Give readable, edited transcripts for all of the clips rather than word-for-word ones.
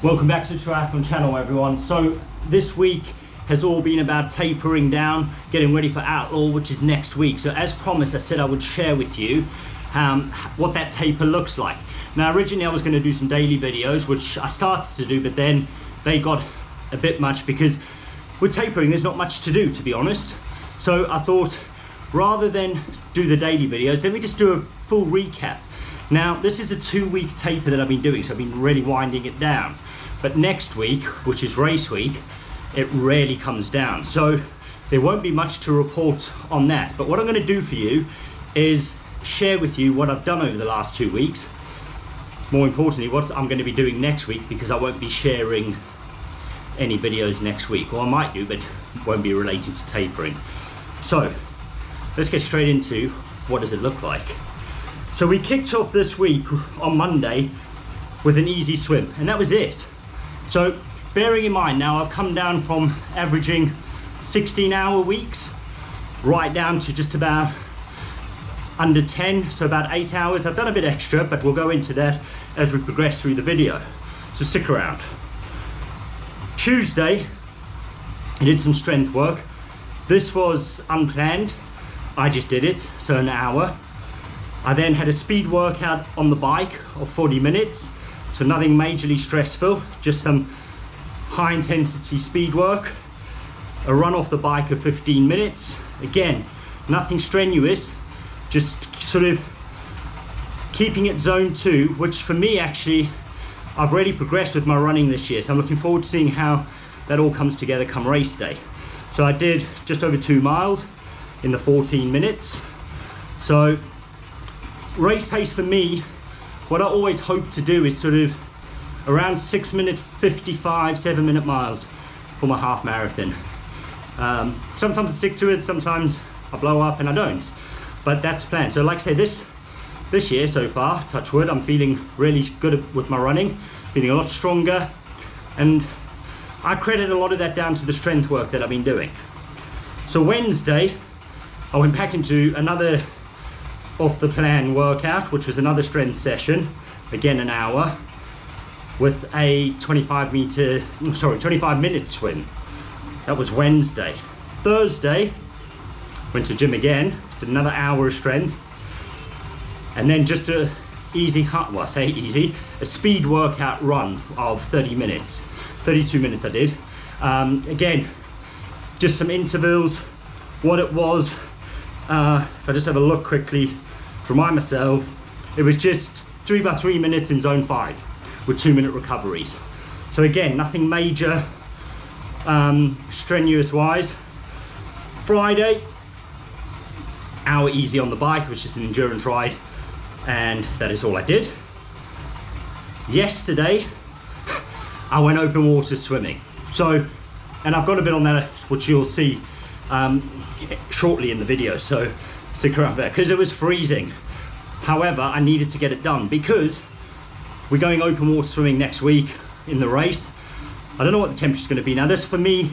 Welcome back to the Triathlon channel, everyone. So this week has all been about tapering down, getting ready for Outlaw, which is next week. So as promised, I said I would share with you what that taper looks like. Now originally I was going to do some daily videos, which I started to do, but then they got a bit much because with tapering there's not much to do, to be honest. So I thought rather than do the daily videos, let me just do a full recap. Now this is a 2-week taper that I've been doing, so I've been really winding it down. But next week, which is race week, it really comes down. So there won't be much to report on that. But what I'm going to do for you is share with you what I've done over the last 2 weeks. More importantly, what I'm going to be doing next week, because I won't be sharing any videos next week. Or I might do, but won't be related to tapering. So let's get straight into what does it look like. So we kicked off this week on Monday with an easy swim, and that was it. So bearing in mind now I've come down from averaging 16-hour weeks right down to just about under 10, so about 8 hours. I've done a bit extra, but we'll go into that as we progress through the video, so stick around. Tuesday I did some strength work. This was unplanned, I just did it, so an hour. I then had a speed workout on the bike of 40 minutes. So nothing majorly stressful, just some high intensity speed work. A run off the bike of 15 minutes. Again, nothing strenuous, just sort of keeping it zone 2, which for me actually, I've really progressed with my running this year. So I'm looking forward to seeing how that all comes together come race day. So I did just over 2 miles in the 14 minutes. So race pace for me, what I always hope to do is sort of around 6 minute 55, 7 minute miles for my half marathon. Sometimes I stick to it, sometimes I blow up and I don't, but that's the plan. So like I say, this year so far, touch wood, I'm feeling really good with my running, feeling a lot stronger, and I credit a lot of that down to the strength work that I've been doing. So Wednesday, I went back into another off the plan workout, which was another strength session, again an hour, with a 25 minute swim. That was Wednesday. Thursday, went to gym again, did another hour of strength, and then just a speed workout run of 30 minutes, 32 minutes I did. Again, just some intervals. What it was, if I just have a look quickly to remind myself, it was just 3 by 3 minutes in zone 5 with 2-minute recoveries. So again, nothing major strenuous wise. Friday, hour easy on the bike. It was just an endurance ride, and that is all I did. Yesterday I went open water swimming, so, and I've got a bit on that which you'll see shortly in the video, so stick around there, because it was freezing. However, I needed to get it done because we're going open water swimming next week in the race. I don't know what the temperature's going to be. Now this, for me,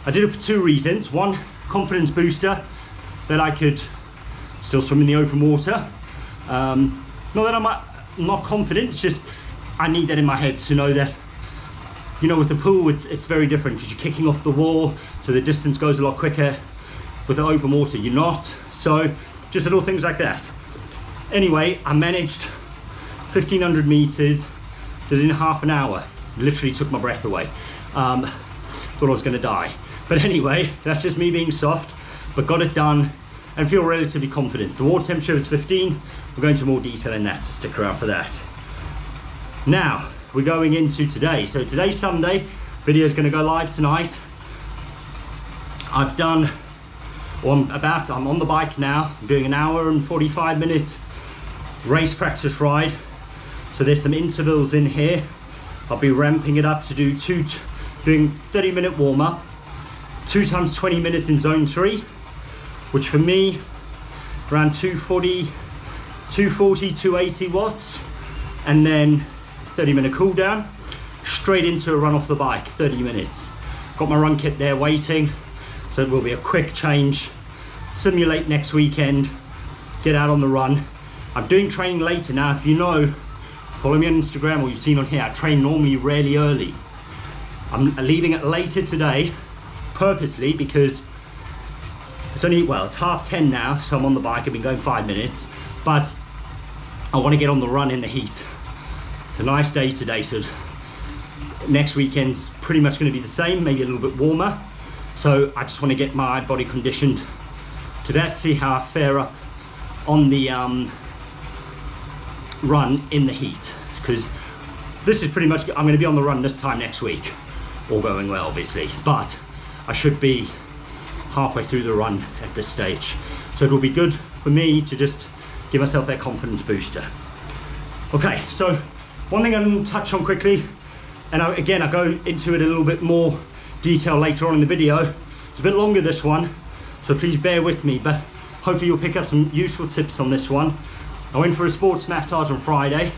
I did it for 2 reasons. One, confidence booster, that I could still swim in the open water. Not that I'm not confident, it's just I need that in my head to know that, you know, with the pool it's very different because you're kicking off the wall, so the distance goes a lot quicker. With the open water you're not, so just little things like that. Anyway, I managed 1500 meters, did it in half an hour. Literally took my breath away. Thought I was going to die, but anyway, that's just me being soft, but got it done and feel relatively confident. The water temperature is 15. We'll go into more detail in that, so stick around for that. Now we're going into today. So today's Sunday, video is going to go live tonight. I've done, I'm on the bike now. I'm doing an hour and 45 minute race practice ride. So there's some intervals in here. I'll be ramping it up to doing 30-minute warm up, 2 times 20 minutes in zone 3, which for me, around 240, 280 watts, and then 30-minute cool down, straight into a run off the bike, 30 minutes. Got my run kit there waiting, so it will be a quick change, simulate next weekend, get out on the run. I'm doing training later now. If you know, follow me on Instagram, or you've seen on here, I train normally really early. I'm leaving it later today purposely because it's only, well, it's 10:30 now, so I'm on the bike. I've been going 5 minutes, but I want to get on the run in the heat. It's a nice day today, so next weekend's pretty much going to be the same, maybe a little bit warmer. So I just want to get my body conditioned to that, see how I fare up on the run in the heat, because this is pretty much, I'm going to be on the run this time next week, all going well obviously, but I should be halfway through the run at this stage, so it will be good for me to just give myself that confidence booster. Okay, so one thing I'm going to touch on quickly, and again I go into it a little bit more detail later on in the video. It's a bit longer, this one, so please bear with me, but hopefully you'll pick up some useful tips on this one. I went for a sports massage on Friday.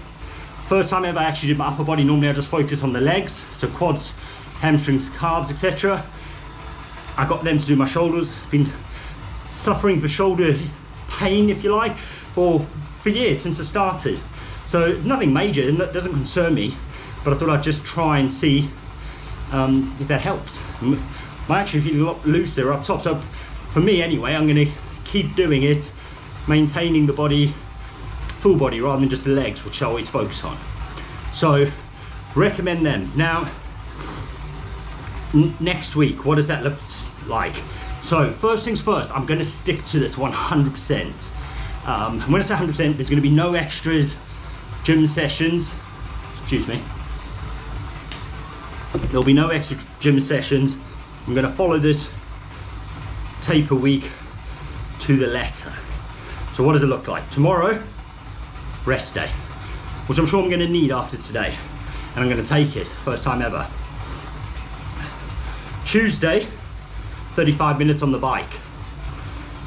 First time ever I actually did my upper body. Normally I just focus on the legs, so quads, hamstrings, calves, etc. I got them to do my shoulders. Been suffering for shoulder pain, if you like, for years since I started. So nothing major, and that doesn't concern me, but I thought I'd just try and see if that helps. I actually feel a lot looser up top, so for me anyway, I'm going to keep doing it, maintaining the body, full body rather than just the legs, which I always focus on. So recommend them. Now next week, what does that look like? So first things first, I'm going to stick to this 100%. When I say 100%, there's going to be no extras gym sessions, excuse me, there'll be no extra gym sessions. I'm going to follow this taper week to the letter. So what does it look like? Tomorrow, rest day, which I'm sure I'm going to need after today, and I'm going to take it, first time ever. Tuesday, 35 minutes on the bike.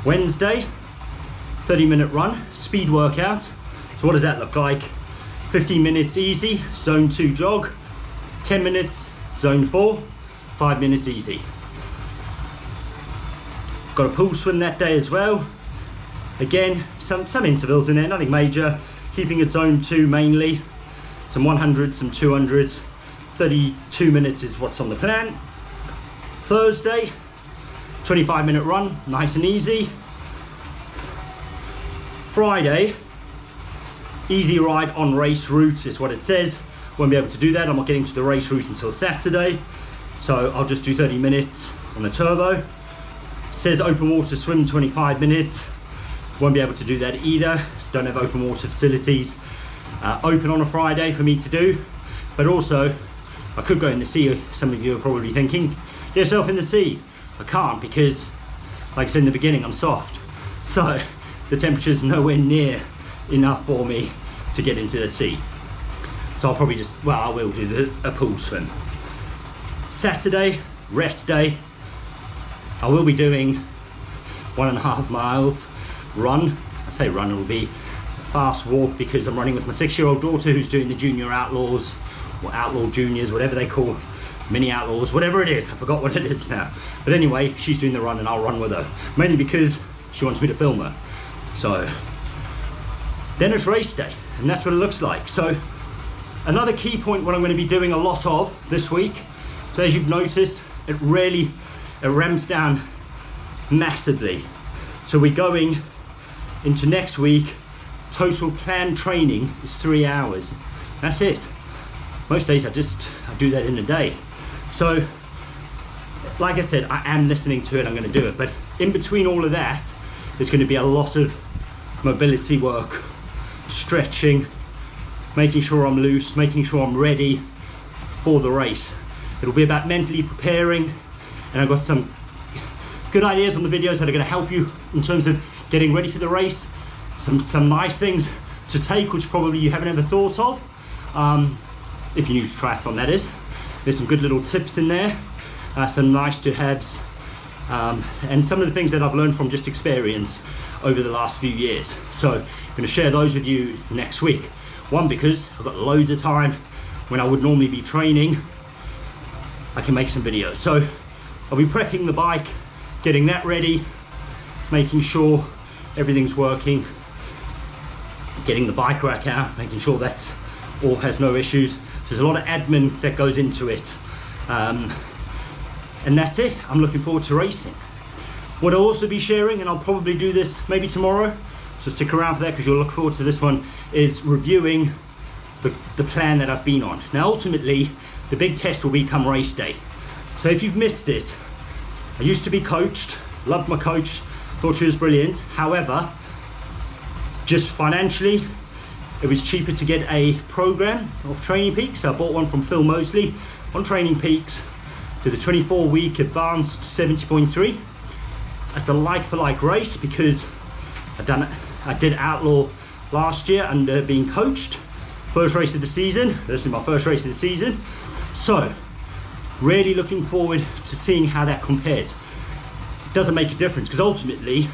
Wednesday, 30-minute run, speed workout. So what does that look like? 15 minutes easy, zone 2 jog, 10 minutes zone 4, 5 minutes easy. Got a pool swim that day as well. Again, some intervals in there, nothing major. Keeping it zone 2 mainly. Some 100s, some 200s. 32 minutes is what's on the plan. Thursday, 25-minute run, nice and easy. Friday, easy ride on race routes is what it says. Won't be able to do that. I'm not getting to the race route until Saturday. So I'll just do 30 minutes on the turbo. It says open water swim 25 minutes. Won't be able to do that either. Don't have open water facilities open on a Friday for me to do. But also, I could go in the sea. Some of you are probably thinking, get yourself in the sea. I can't because, like I said in the beginning, I'm soft. So the temperature's nowhere near enough for me to get into the sea. So I'll probably just, well, I will do a pool swim. Saturday, rest day. I will be doing 1.5 miles run. I say run, it will be a fast walk because I'm running with my 6-year-old daughter who's doing the junior outlaws, or outlaw juniors, whatever they call, mini outlaws, whatever it is. I forgot what it is now. But anyway, she's doing the run and I'll run with her. Mainly because she wants me to film her. So then it's race day, and that's what it looks like. So another key point, what I'm going to be doing a lot of this week, so as you've noticed, it ramps down massively. So we're going into next week, total planned training is 3 hours. That's it. Most days I do that in a day. So like I said, I am listening to it, I'm going to do it, but in between all of that, there's going to be a lot of mobility work, stretching, making sure I'm loose, making sure I'm ready for the race. It'll be about mentally preparing, and I've got some good ideas on the videos that are going to help you in terms of getting ready for the race. Some nice things to take, which probably you haven't ever thought of. If you're new to triathlon, that is. There's some good little tips in there, some nice to haves, and some of the things that I've learned from just experience over the last few years. So I'm going to share those with you next week. One, because I've got loads of time when I would normally be training, I can make some videos. So I'll be prepping the bike, getting that ready, making sure everything's working, getting the bike rack out, making sure that's or has no issues. There's a lot of admin that goes into it. And that's it. I'm looking forward to racing. What I'll also be sharing, and I'll probably do this maybe tomorrow, so stick around for that because you'll look forward to this one, is reviewing the plan that I've been on. Now ultimately, the big test will be come race day. So if you've missed it, I used to be coached, loved my coach, thought she was brilliant. However, just financially, it was cheaper to get a program of Training Peaks. So I bought one from Phil Mosley on Training Peaks, did the 24-week advanced 70.3. That's a like-for-like race because I did Outlaw last year under being coached. First race of the season. This is my first race of the season. So, really looking forward to seeing how that compares. It doesn't make a difference because ultimately,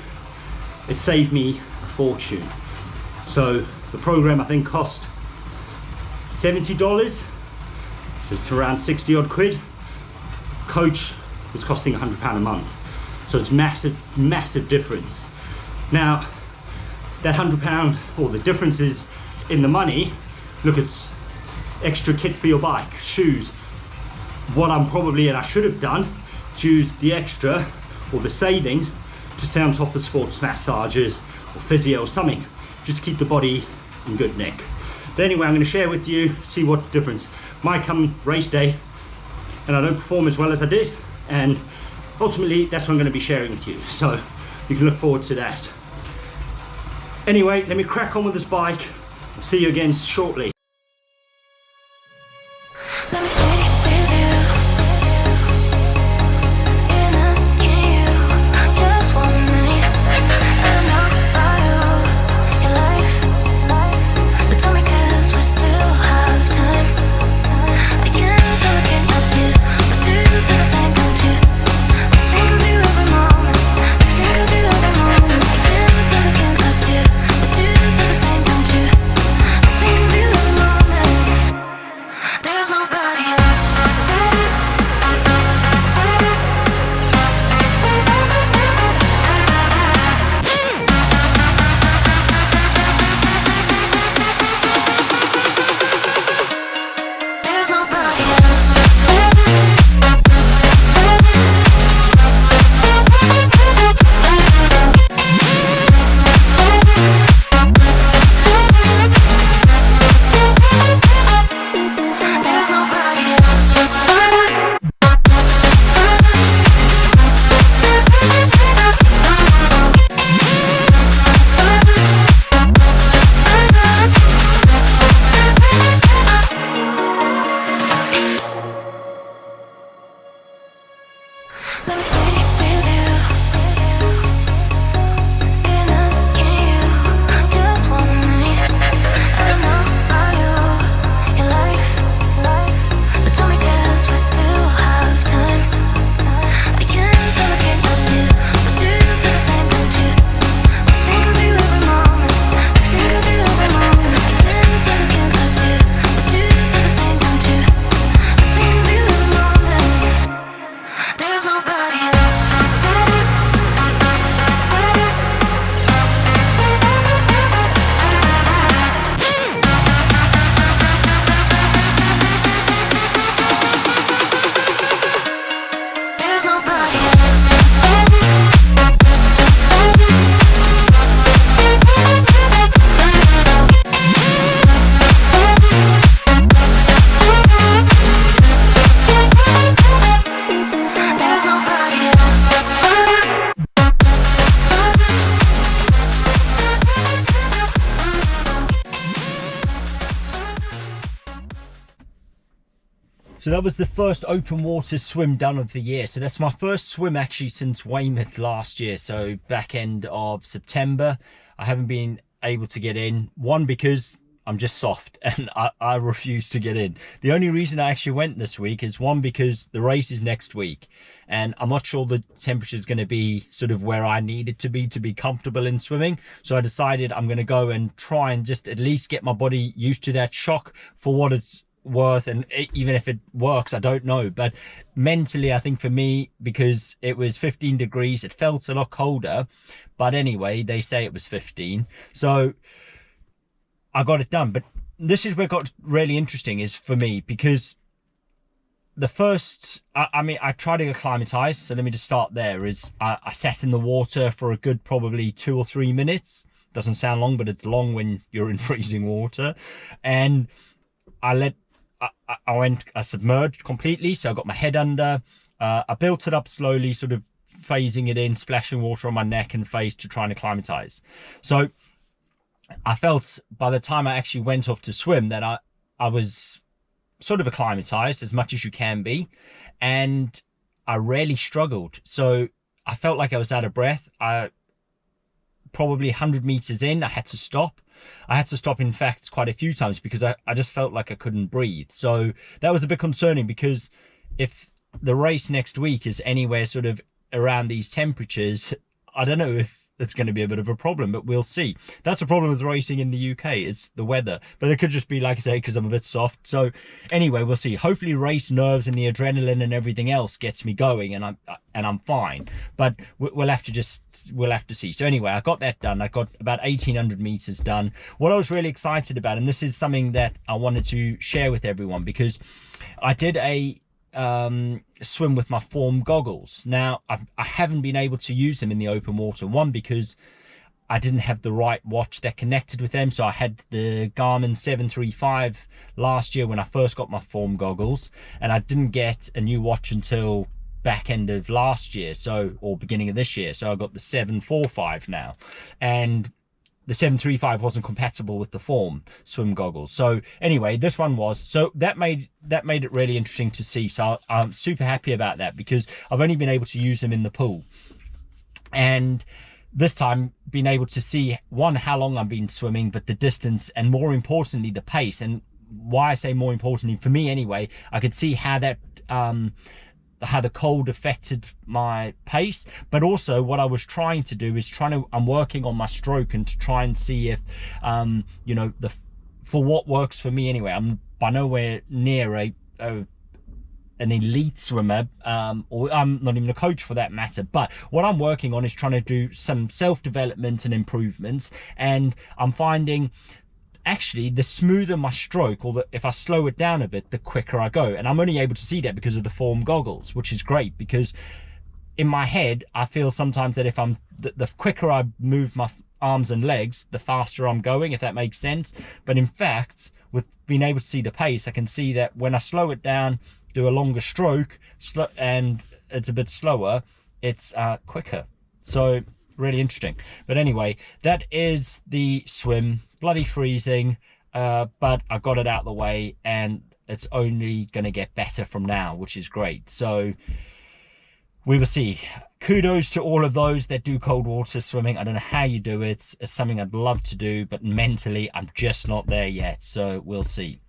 it saved me a fortune. So, the program I think cost $70, so it's around 60 odd quid. Coach was costing £100 a month. So it's massive difference. Now, that £100, or the differences in the money, look, it's extra kit for your bike, shoes. What I'm probably, and I should have done, is use the extra, or the savings, to stay on top of sports massages, or physio or something. Just keep the body in good nick. But anyway, I'm going to share with you, see what difference might come race day, and I don't perform as well as I did, and ultimately that's what I'm going to be sharing with you, so you can look forward to that. Anyway, let me crack on with this bike. I'll see you again shortly. Let me stay with you. In us, can you? Just one night. I don't know about you, your life. But tell me 'cause we still have time. I can't say we can't up to, but do you feel the same, don't you? I think of you every moment. I think of you every moment. I can't say we can't up to, but do you feel the same, don't you? I think of you every moment. There's nobody else. There's nobody else. There's nobody else. Let me stay with you. In us, can you? Just one night. I don't know about you, your life. But tell me 'cause we still have time. I can't say we can't up to, but do you feel the same, don't you? I think of you every moment. I think of you every moment. I can't say we can't up to, but do you feel the same, don't you? I think of you every moment. There's nobody else. There's nobody else. There's nobody else. So that was the first open water swim done of the year. So that's my first swim actually since Weymouth last year. So back end of September. I haven't been able to get in. One, because I'm just soft and I refuse to get in. The only reason I actually went this week is one, because the race is next week. And I'm not sure the temperature is going to be sort of where I need it to be comfortable in swimming. So I decided I'm going to go and try and just at least get my body used to that shock for what it's worth, and even if it works, I don't know. But mentally, I think for me, because it was 15 degrees, it felt a lot colder, but anyway, they say it was 15, so I got it done. But this is where it got really interesting is for me, because the first, I mean, I tried to acclimatize. So let me just start there. I sat in the water for a good probably 2 or 3 minutes. Doesn't sound long, but it's long when you're in freezing water. And I submerged completely. So I got my head under. I built it up slowly, sort of phasing it in, splashing water on my neck and face to try and acclimatize. So I felt by the time I actually went off to swim that I was sort of acclimatized as much as you can be, and I really struggled. So I felt like I was out of breath. Probably 100 meters in, I had to stop. In fact, quite a few times, because I just felt like I couldn't breathe. So that was a bit concerning, because if the race next week is anywhere sort of around these temperatures, I don't know if it's going to be a bit of a problem, but we'll see. That's a problem with racing in the UK. It's the weather, but it could just be, like I say, because I'm a bit soft. So anyway, we'll see. Hopefully race nerves and the adrenaline and everything else gets me going, and I'm fine, but we'll have to see. So anyway, I got that done. I got about 1800 meters done. What I was really excited about, and this is something that I wanted to share with everyone, because I did a swim with my Form goggles. Now I haven't been able to use them in the open water, one because I didn't have the right watch that connected with them. So I had the Garmin 735 last year when I first got my Form goggles, and I didn't get a new watch until back end of last year, or beginning of this year. So I got the 745 now, and the 735 wasn't compatible with the Form swim goggles. So anyway, this one was. So that made it really interesting to see. So I'm super happy about that, because I've only been able to use them in the pool, and this time being able to see, one, how long I've been swimming, but the distance, and more importantly the pace. And why I say more importantly, for me anyway, I could see how that how the cold affected my pace. But also what I was trying to do is I'm working on my stroke, and to try and see if you know, for what works for me anyway. I'm by nowhere near an elite swimmer, or I'm not even a coach for that matter, but what I'm working on is trying to do some self-development and improvements. And I'm finding, actually, the smoother my stroke, or if I slow it down a bit, the quicker I go. And I'm only able to see that because of the Form goggles, which is great, because in my head I feel sometimes that if I'm the quicker I move my arms and legs, the faster I'm going, if that makes sense. But in fact, with being able to see the pace, I can see that when I slow it down, do a longer stroke, and it's a bit slower, it's quicker. So really interesting. But anyway, that is the swim. Bloody freezing, but I got it out of the way, and it's only going to get better from now, which is great. So we will see. Kudos to all of those that do cold water swimming. I don't know how you do it. It's something I'd love to do, but mentally I'm just not there yet. So we'll see.